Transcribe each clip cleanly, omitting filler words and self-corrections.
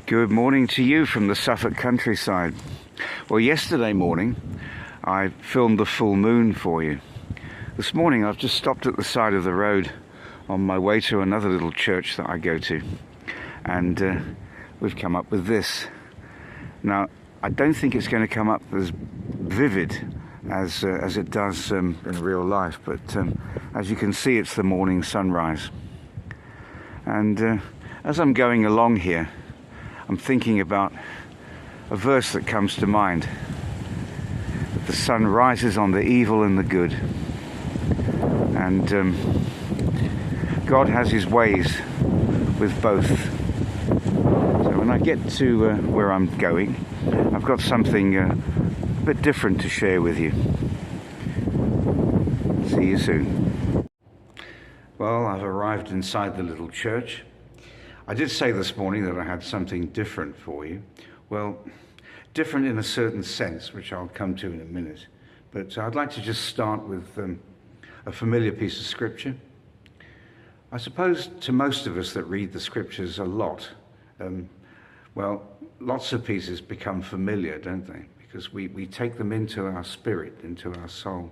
Good morning to you from the Suffolk countryside. Well, yesterday morning I filmed the full moon for you. This morning I've just stopped at the side of the road on my way to another little church that I go to, and we've come up with this. Now, I don't think it's going to come up as vivid as it does in real life, but as you can see, it's the morning sunrise. And as I'm going along here, I'm thinking about a verse that comes to mind. That the sun rises on the evil and the good. And God has his ways with both. So when I get to where I'm going, I've got something a bit different to share with you. See you soon. Well, I've arrived inside the little church. I did say this morning that I had something different for you. Well, different in a certain sense, which I'll come to in a minute. But I'd like to just start with a familiar piece of scripture. I suppose to most of us that read the scriptures a lot, lots of pieces become familiar, don't they? Because we take them into our spirit, into our soul.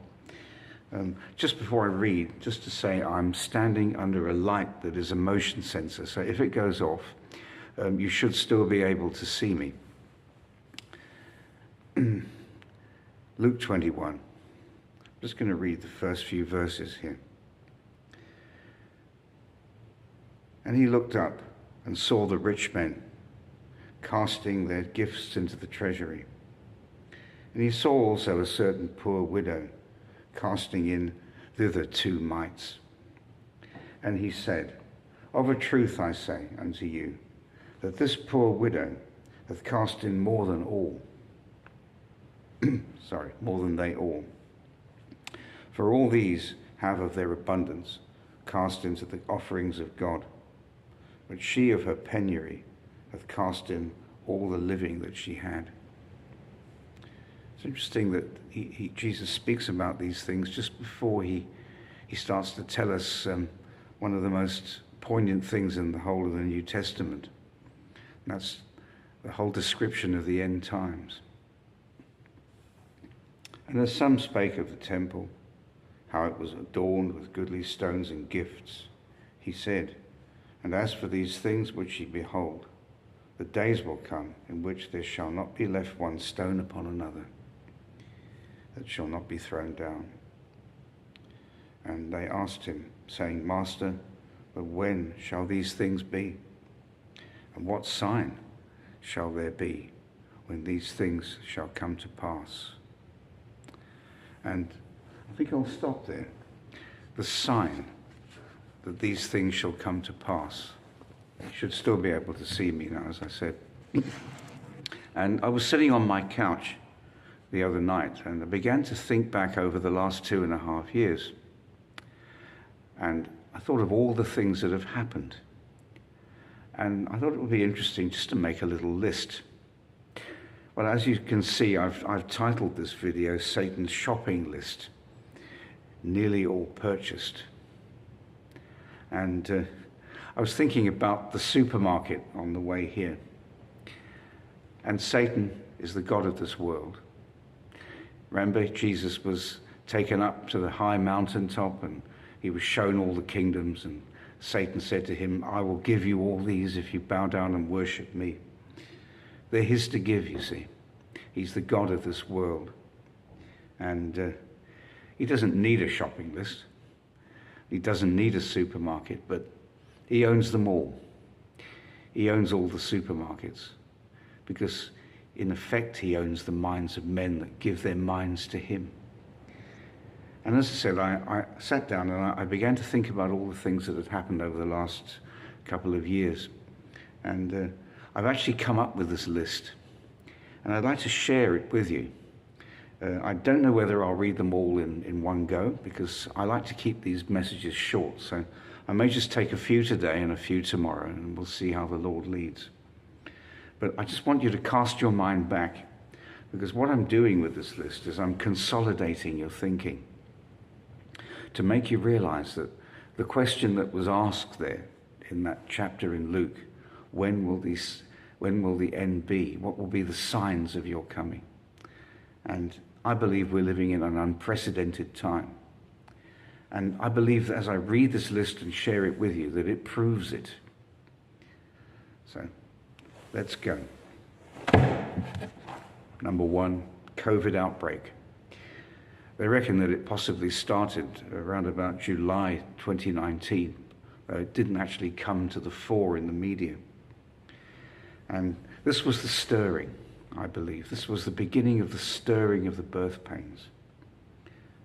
Just before I read, just to say I'm standing under a light that is a motion sensor, so if it goes off, you should still be able to see me. Luke 21. I'm just going to read the first few verses here. And he looked up and saw the rich men casting their gifts into the treasury. And he saw also a certain poor widow casting in thither 2 mites. And he said, Of a truth I say unto you, that this poor widow hath cast in more than all. More than they all. For all these have of their abundance cast into the offerings of God. But she of her penury hath cast in all the living that she had. It's interesting that Jesus speaks about these things just before he starts to tell us one of the most poignant things in the whole of the New Testament. And that's the whole description of the end times. And as some spake of the temple, how it was adorned with goodly stones and gifts, he said, And as for these things which ye behold, the days will come in which there shall not be left one stone upon another, that shall not be thrown down. And they asked him, saying, Master, but when shall these things be? And what sign shall there be when these things shall come to pass? And I think I'll stop there. The sign that these things shall come to pass. You should still be able to see me now, as I said. And I was sitting on my couch the other night, and I began to think back over the last 2.5 years. And I thought of all the things that have happened. And I thought it would be interesting just to make a little list. Well, as you can see, I've titled this video, Satan's Shopping List. Nearly all purchased. And I was thinking about the supermarket on the way here. And Satan is the god of this world. Remember, Jesus was taken up to the high mountaintop and he was shown all the kingdoms, and Satan said to him, I will give you all these if you bow down and worship me. They're his to give, you see. He's the god of this world. And he doesn't need a shopping list. He doesn't need a supermarket, but he owns them all. He owns all the supermarkets because in effect, he owns the minds of men that give their minds to him. And as I said, I sat down and I began to think about all the things that had happened over the last couple of years. And I've actually come up with this list. And I'd like to share it with you. I don't know whether I'll read them all in one go, because I like to keep these messages short. So I may just take a few today and a few tomorrow, and we'll see how the Lord leads. But I just want you to cast your mind back, because what I'm doing with this list is I'm consolidating your thinking to make you realize that the question that was asked there in that chapter in Luke, when When will the end be? What will be the signs of your coming? And I believe we're living in an unprecedented time. And I believe that as I read this list and share it with you, that it proves it. So, let's go. Number 1, COVID outbreak. They reckon that it possibly started around about July 2019. It didn't actually come to the fore in the media. And this was the stirring, I believe. This was the beginning of the stirring of the birth pains.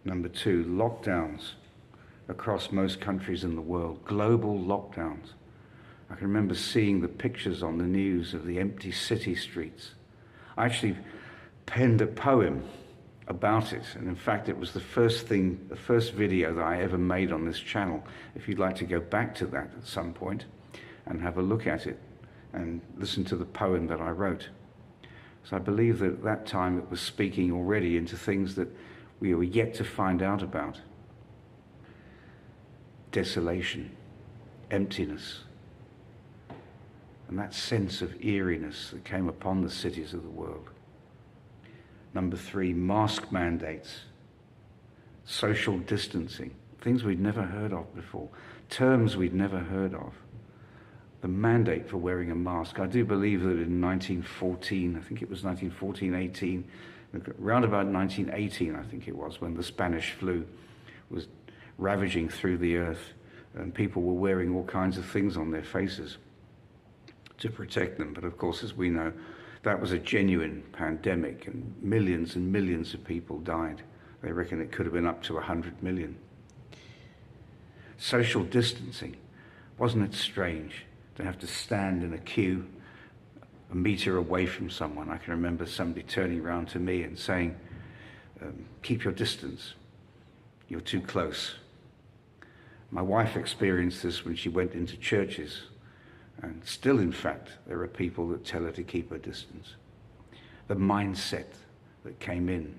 Number 2, lockdowns across most countries in the world. Global lockdowns. I can remember seeing the pictures on the news of the empty city streets. I actually penned a poem about it, and in fact it was the first video that I ever made on this channel. If you'd like to go back to that at some point and have a look at it and listen to the poem that I wrote. So I believe that at that time it was speaking already into things that we were yet to find out about. Desolation, emptiness, and that sense of eeriness that came upon the cities of the world. Number 3, mask mandates, social distancing, things we'd never heard of before, terms we'd never heard of. The mandate for wearing a mask. I do believe that in 1914, I think it was 1914, 18, around about 1918, I think it was, when the Spanish flu was ravaging through the earth and people were wearing all kinds of things on their faces to protect them. But of course, as we know, that was a genuine pandemic and millions of people died. They reckon it could have been up to 100 million. Social distancing. Wasn't it strange to have to stand in a queue a meter away from someone? I can remember somebody turning around to me and saying, keep your distance. You're too close. My wife experienced this when she went into churches. And still, in fact, there are people that tell her to keep her distance. The mindset that came in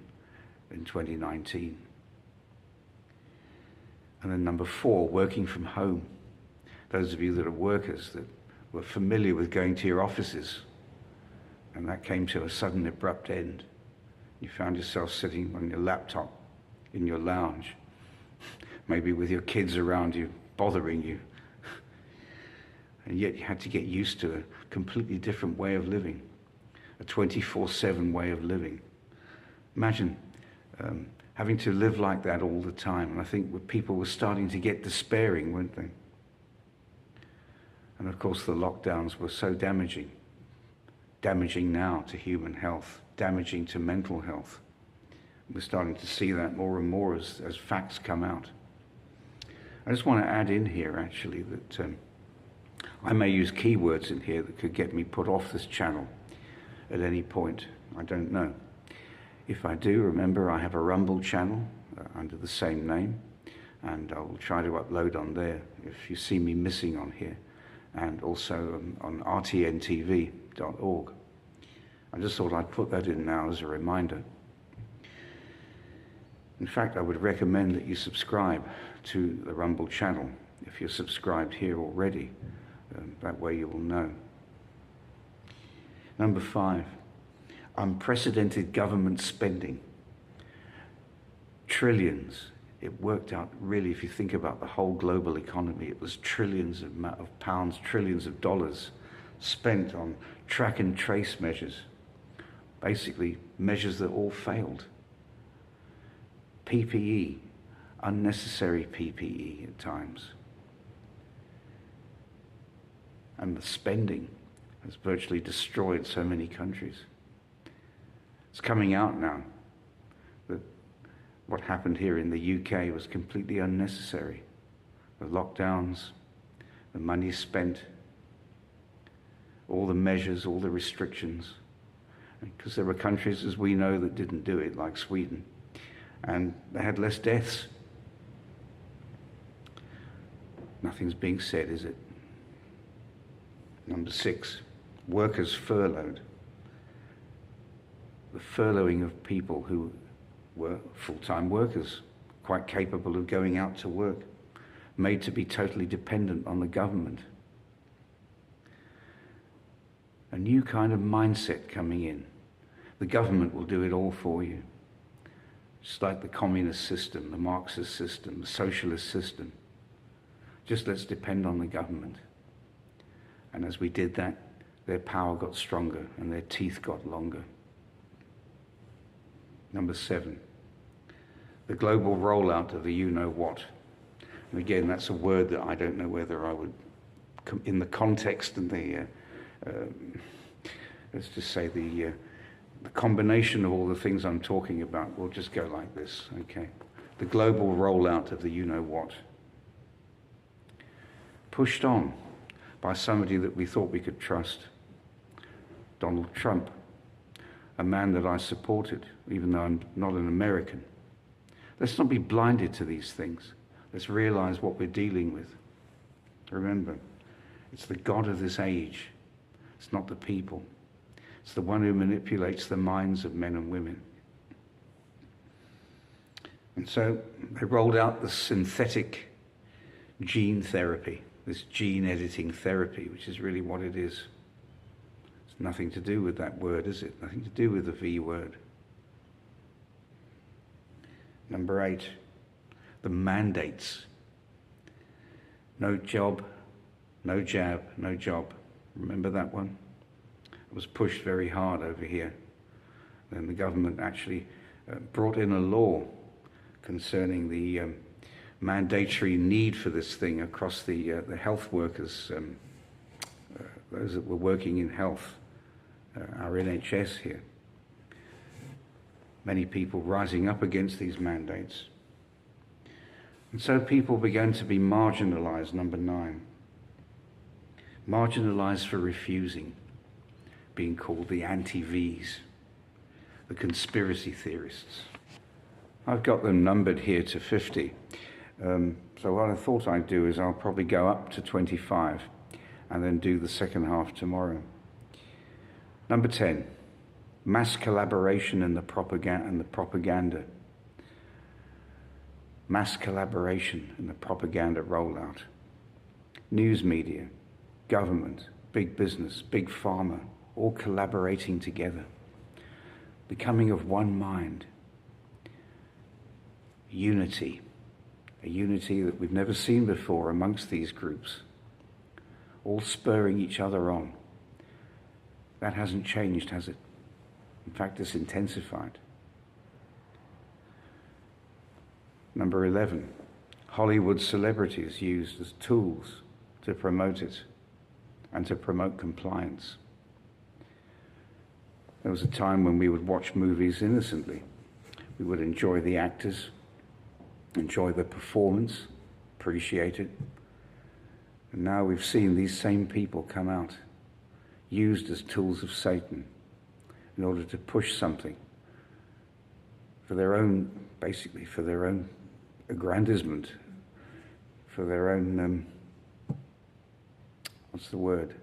2019. And then number 4, working from home. Those of you that are workers that were familiar with going to your offices, and that came to a sudden abrupt end. You found yourself sitting on your laptop in your lounge, maybe with your kids around you, bothering you. And yet you had to get used to a completely different way of living, a 24/7 way of living. Imagine having to live like that all the time. And I think people were starting to get despairing, weren't they? And of course the lockdowns were so damaging now to human health, damaging to mental health. We're starting to see that more and more as facts come out. I just want to add in here actually that I may use keywords in here that could get me put off this channel at any point. I don't know. If I do, remember I have a Rumble channel under the same name, and I will try to upload on there if you see me missing on here, and also on rtntv.org. I just thought I'd put that in now as a reminder. In fact, I would recommend that you subscribe to the Rumble channel if you're subscribed here already. That way you will know. Number 5, unprecedented government spending. Trillions. It worked out really, if you think about the whole global economy, it was trillions of pounds, trillions of dollars spent on track and trace measures. Basically, measures that all failed. PPE, unnecessary PPE at times. And the spending has virtually destroyed so many countries. It's coming out now that what happened here in the UK was completely unnecessary. The lockdowns, the money spent, all the measures, all the restrictions. Because there were countries, as we know, that didn't do it, like Sweden, and they had less deaths. Nothing's being said, is it? Number 6, workers furloughed. The furloughing of people who were full-time workers, quite capable of going out to work, made to be totally dependent on the government. new kind of mindset coming in. The government will do it all for you. Just like the communist system, the Marxist system, the socialist system. Just let's depend on the government. And as we did that, their power got stronger and their teeth got longer. Number 7, the global rollout of the you-know-what. And again, that's a word that I don't know whether I would, in the context and the, let's just say the combination of all the things I'm talking about, we'll just go like this, okay? The global rollout of the you-know-what. Pushed on by somebody that we thought we could trust. Donald Trump, a man that I supported, even though I'm not an American. Let's not be blinded to these things. Let's realize what we're dealing with. Remember, it's the God of this age. It's not the people. It's the one who manipulates the minds of men and women. And so they rolled out the synthetic gene therapy, this gene editing therapy, which is really what it is. It's nothing to do with that word, is it? Nothing to do with the V word. Number 8, the mandates. No job, no jab, no job. Remember that one? It was pushed very hard over here. Then the government actually brought in a law concerning the mandatory need for this thing across the health workers, those that were working in health, our NHS here. Many people rising up against these mandates. And so people began to be marginalized, number 9. Marginalized for refusing, being called the anti-Vs, the conspiracy theorists. I've got them numbered here to 50. So what I thought I'd do is I'll probably go up to 25 and then do the second half tomorrow. Number 10, mass collaboration in the propaganda. Mass collaboration in the propaganda rollout. News media, government, big business, big pharma, all collaborating together, becoming of one mind. Unity, a unity that we've never seen before amongst these groups, all spurring each other on. That hasn't changed, has it? In fact, it's intensified. Number 11, Hollywood celebrities used as tools to promote it and to promote compliance. There was a time when we would watch movies innocently. We would enjoy the actors, enjoy the performance, appreciate it. And now we've seen these same people come out, used as tools of Satan in order to push something for their own, basically for their own aggrandizement, for their own, what's the word?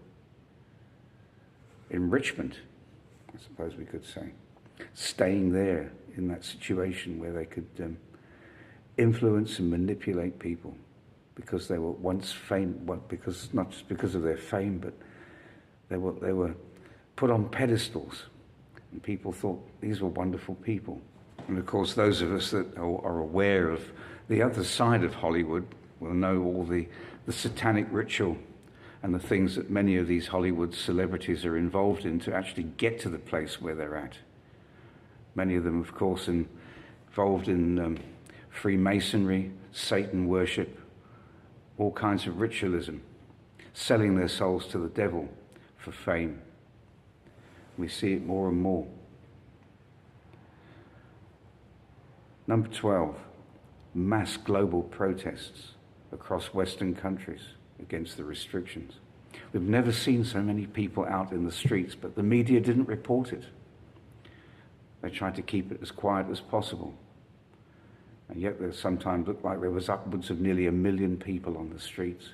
Enrichment, I suppose we could say. Staying there in that situation where they could influence and manipulate people because they were once famous, well, because not just because of their fame, but they were put on pedestals, and people thought these were wonderful people. And of course, those of us that are aware of the other side of Hollywood will know all the satanic ritual and the things that many of these Hollywood celebrities are involved in to actually get to the place where they're at. Many of them, of course, involved in Freemasonry, Satan worship, all kinds of ritualism, selling their souls to the devil for fame. We see it more and more. Number 12, mass global protests across Western countries against the restrictions. We've never seen so many people out in the streets, but the media didn't report it. They tried to keep it as quiet as possible. And yet there sometimes looked like there was upwards of nearly 1 million people on the streets.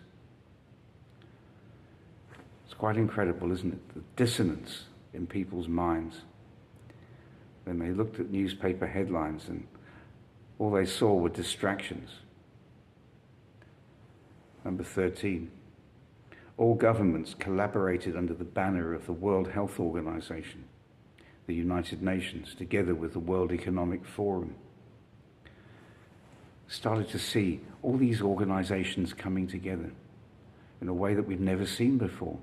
It's quite incredible, isn't it? The dissonance in people's minds. When they looked at newspaper headlines and all they saw were distractions. Number 13, All governments collaborated under the banner of the World Health Organization, the United Nations, together with the World Economic Forum. Started to see all these organizations coming together in a way that we've never seen before,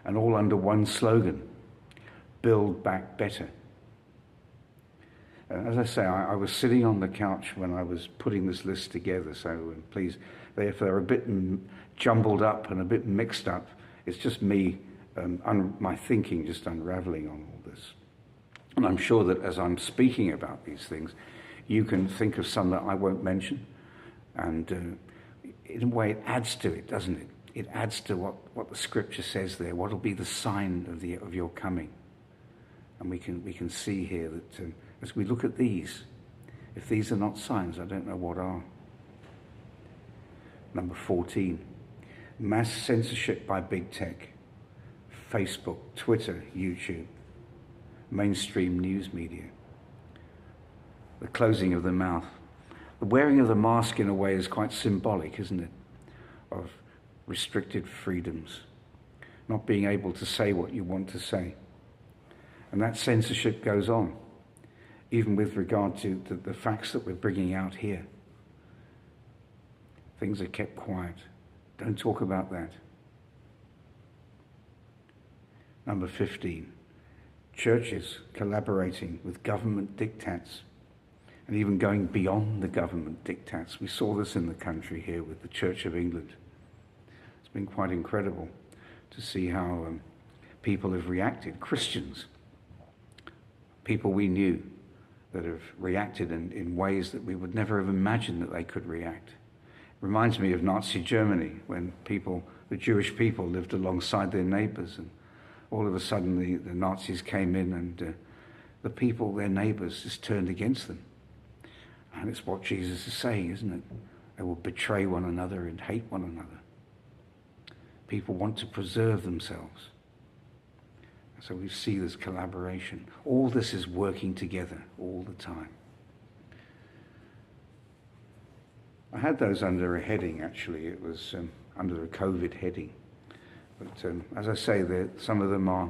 and all under one slogan: build back better. As I say, I was sitting on the couch when I was putting this list together, so please, if they're a bit jumbled up and a bit mixed up, it's just me, my thinking just unraveling on all this. And I'm sure that as I'm speaking about these things, you can think of some that I won't mention, and in a way it adds to it, doesn't it? It adds to what the Scripture says there. What will be the sign of your coming? And we can see here that as we look at these, if these are not signs, I don't know what are. Number 14, mass censorship by big tech, Facebook, Twitter, YouTube, mainstream news media, the closing of the mouth. The wearing of the mask in a way is quite symbolic, isn't it, of restricted freedoms, not being able to say what you want to say. And that censorship goes on, even with regard to the facts that we're bringing out here. Things are kept quiet. Don't talk about that. Number 15, churches collaborating with government diktats and even going beyond the government diktats. We saw this in the country here with the Church of England. It's been quite incredible to see how people have reacted, Christians, people we knew that have reacted in ways that we would never have imagined that they could react. It reminds me of Nazi Germany, when the Jewish people lived alongside their neighbors, and all of a sudden the Nazis came in, and the people, their neighbors, just turned against them. And it's what Jesus is saying, isn't it? They will betray one another and hate one another. People want to preserve themselves. So we see this collaboration. All this is working together all the time. I had those under a heading, actually. It was under a COVID heading. But as I say, some of them are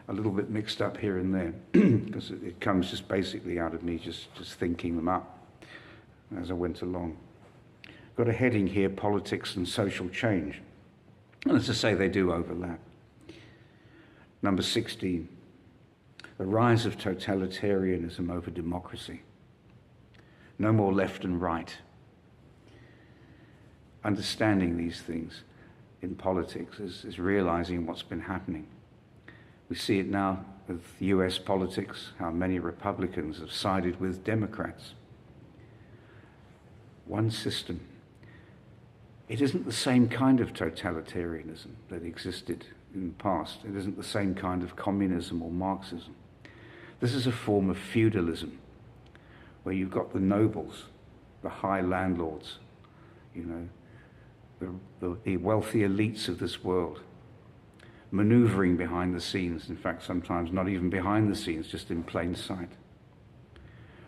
a little bit mixed up here and there, because it comes just basically out of me just thinking them up as I went along. Got a heading here, politics and social change. And as I say, they do overlap. Number 16, the rise of totalitarianism over democracy. No more left and right. Understanding these things in politics is realizing what's been happening. We see it now with US politics, how many Republicans have sided with Democrats. One system. It isn't the same kind of totalitarianism that existed in the past. It isn't the same kind of communism or Marxism. This is a form of feudalism, where you've got the nobles, the high landlords, the wealthy elites of this world, maneuvering behind the scenes, in fact, sometimes not even behind the scenes, just in plain sight,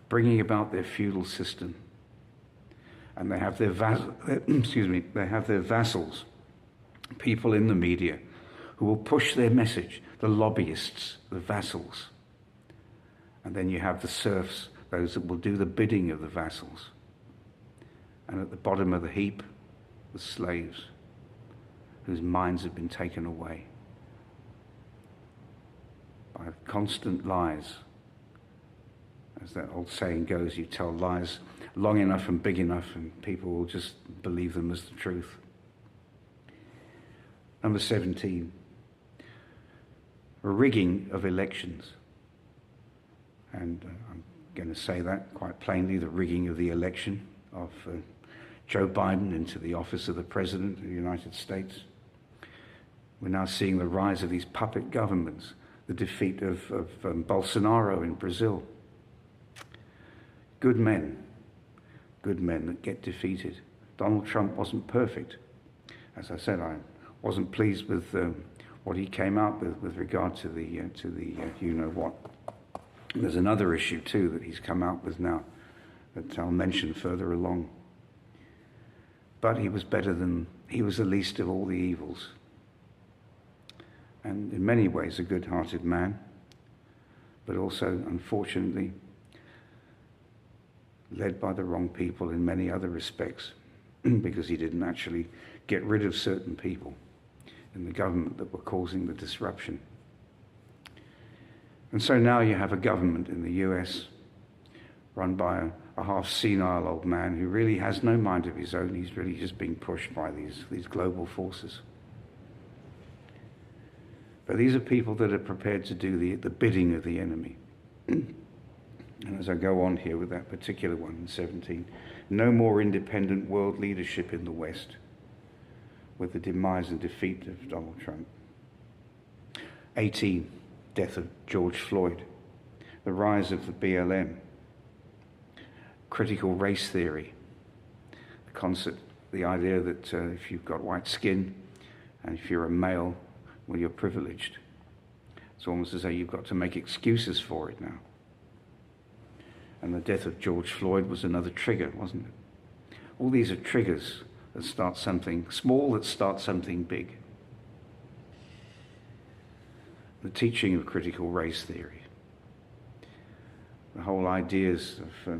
bringing about their feudal system. And they have their vassals, people in the media, who will push their message, the lobbyists, the vassals. And then you have the serfs, those that will do the bidding of the vassals. And at the bottom of the heap, the slaves, whose minds have been taken away by constant lies. As that old saying goes, you tell lies long enough and big enough, and people will just believe them as the truth. Number 17, a rigging of elections. And I'm going to say that quite plainly, the rigging of the election of Joe Biden into the office of the President of the United States. We're now seeing the rise of these puppet governments, the defeat of Bolsonaro in Brazil. Good men that get defeated. Donald Trump wasn't perfect. As I said, I wasn't pleased with what he came out with regard to the you-know-what. There's another issue, too, that he's come out with now that I'll mention further along. But he was the least of all the evils. and in many ways a good-hearted man, but also, unfortunately, led by the wrong people in many other respects, because he didn't actually get rid of certain people in the government that were causing the disruption. And so now you have a government in the US run by a half-senile old man who really has no mind of his own. He's really just being pushed by these global forces. But these are people that are prepared to do the bidding of the enemy. And as I go on here with that particular one in 17, no more independent world leadership in the West with the demise and defeat of Donald Trump. 18, death of George Floyd, the rise of the BLM, critical race theory, the concept, the idea that if you've got white skin and if you're a male, well, you're privileged. It's almost as though you've got to make excuses for it now. And the death of George Floyd was another trigger, wasn't it? All these are triggers that start something small, that start something big. The teaching of critical race theory, the whole ideas of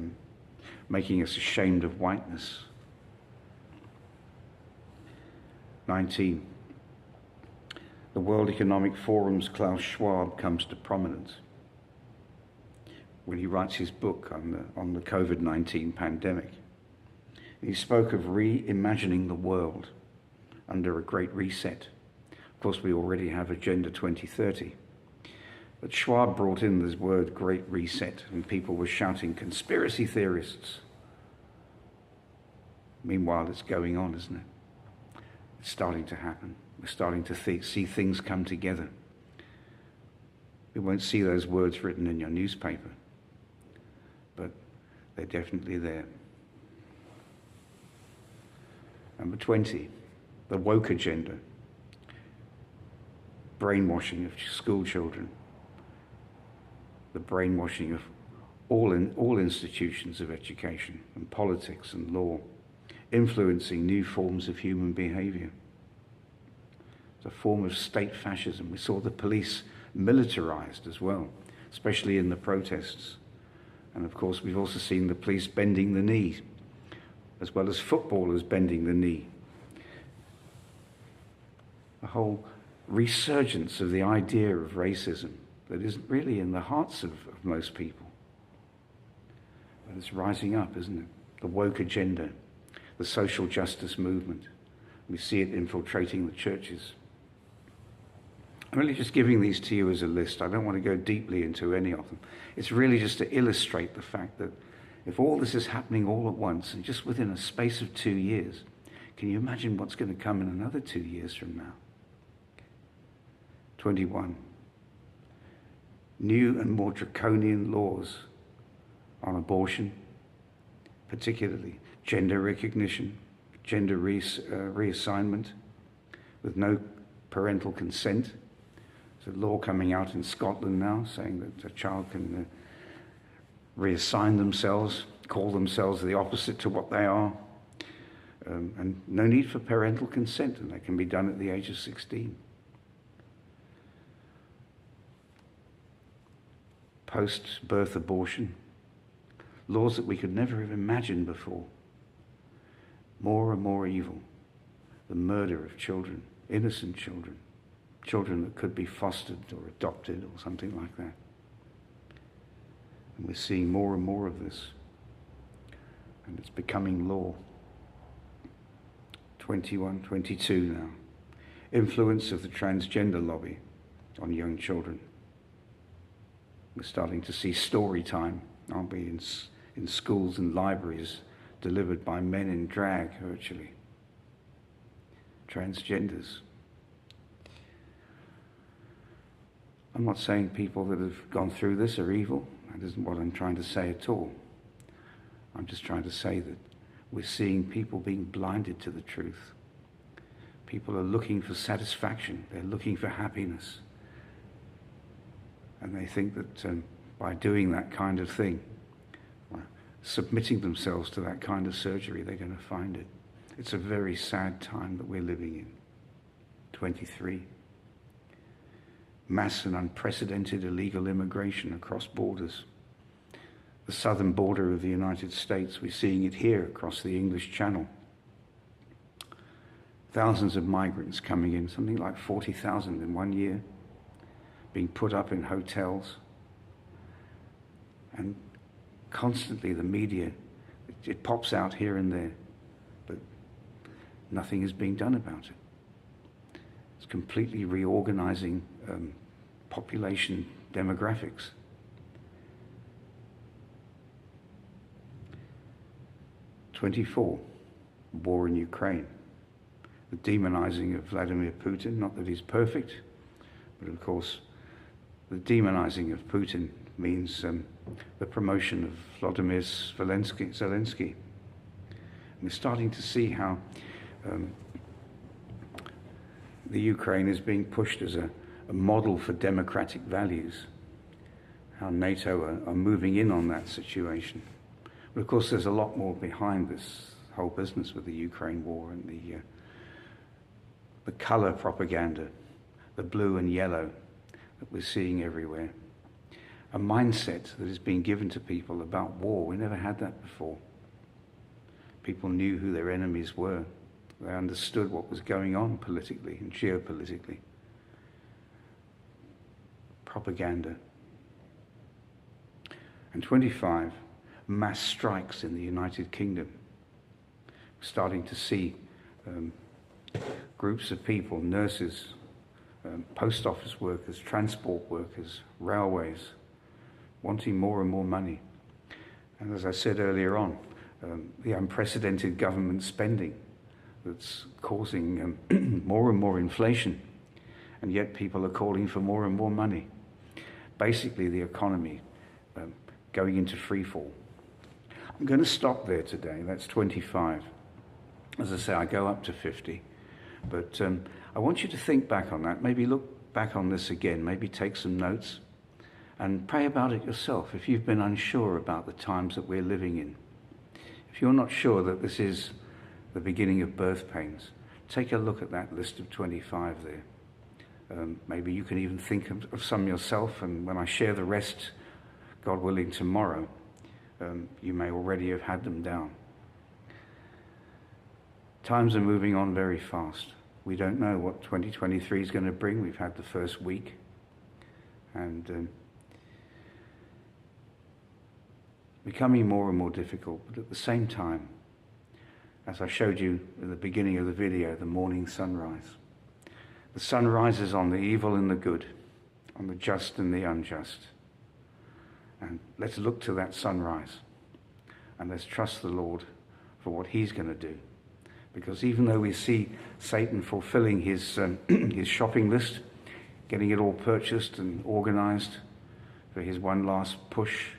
making us ashamed of whiteness. 19. The World Economic Forum's Klaus Schwab comes to prominence when he writes his book on the COVID-19 pandemic. He spoke of reimagining the world under a great reset. Of course, we already have Agenda 2030. But Schwab brought in this word, great reset, and people were shouting, conspiracy theorists. Meanwhile, it's going on, isn't it? It's starting to happen. We're starting to see things come together. We won't see those words written in your newspaper, but they're definitely there. Number 20, the woke agenda. Brainwashing of school children. The brainwashing of all institutions of education and politics and law, influencing new forms of human behavior. It's a form of state fascism. We saw the police militarized as well, especially in the protests. And of course, we've also seen the police bending the knee, as well as footballers bending the knee. A whole resurgence of the idea of racism that isn't really in the hearts of most people. But it's rising up, isn't it? The woke agenda, the social justice movement. We see it infiltrating the churches. I'm really just giving these to you as a list. I don't want to go deeply into any of them. It's really just to illustrate the fact that if all this is happening all at once and just within a space of 2 years, can you imagine what's going to come in another 2 years from now? 21. New and more draconian laws on abortion, particularly gender recognition, gender reassignment with no parental consent. There's a law coming out in Scotland now saying that a child can reassign themselves, call themselves the opposite to what they are, and no need for parental consent, and that can be done at the age of 16. Post-birth abortion, laws that we could never have imagined before. More and more evil. The murder of children, innocent children, children that could be fostered or adopted or something like that. And we're seeing more and more of this. And it's becoming law. 21, 22 now. Influence of the transgender lobby on young children. We're starting to see story time, aren't we, in schools and libraries delivered by men in drag, virtually. Transgenders. I'm not saying people that have gone through this are evil. That isn't what I'm trying to say at all. I'm just trying to say that we're seeing people being blinded to the truth. People are looking for satisfaction. They're looking for happiness. And they think that by doing that kind of thing, submitting themselves to that kind of surgery, they're going to find it. It's a very sad time that we're living in. 23. mass and unprecedented illegal immigration across borders. The southern border of the United States, we're seeing it here across the English Channel. Thousands of migrants coming in, something like 40,000 in 1 year, being put up in hotels. And constantly the media, it pops out here and there, but nothing is being done about it. It's completely reorganizing population demographics. '24, war in Ukraine. The demonizing of Vladimir Putin, not that he's perfect, but of course the demonizing of Putin means the promotion of Vladimir Zelensky. And we're starting to see how the Ukraine is being pushed as a model for democratic values, how NATO are moving in on that situation. But of course there's a lot more behind this whole business with the Ukraine war and the colour propaganda, the blue and yellow that we're seeing everywhere. A mindset that is being given to people about war. We never had that before. People knew who their enemies were. They understood what was going on politically and geopolitically. Propaganda. And 25, mass strikes in the United Kingdom. We're starting to see groups of people, nurses, post office workers, transport workers, railways, wanting more and more money. And as I said earlier on, the unprecedented government spending that's causing more and more inflation, and yet people are calling for more and more money. Basically, the economy going into free fall. I'm going to stop there today. That's 25. As I say, I go up to 50. But I want you to think back on that. Maybe look back on this again. Maybe take some notes and pray about it yourself if you've been unsure about the times that we're living in. If you're not sure that this is the beginning of birth pains, take a look at that list of 25 there. Maybe you can even think of some yourself, and when I share the rest, God willing, tomorrow, you may already have had them down. Times are moving on very fast. We don't know what 2023 is going to bring. We've had the first week. And becoming more and more difficult. But at the same time, as I showed you at the beginning of the video, the morning sunrise. The sun rises on the evil and the good, on the just and the unjust. And let's look to that sunrise. And let's trust the Lord for what he's going to do. Because even though we see Satan fulfilling his shopping list, getting it all purchased and organized for his one last push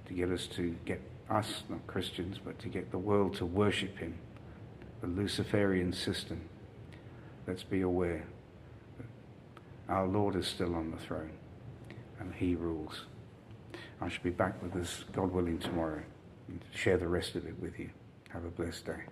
to get us, not Christians, but to get the world to worship him, the Luciferian system, let's be aware that our Lord is still on the throne and he rules. I shall be back with us, God willing, tomorrow and share the rest of it with you. Have a blessed day.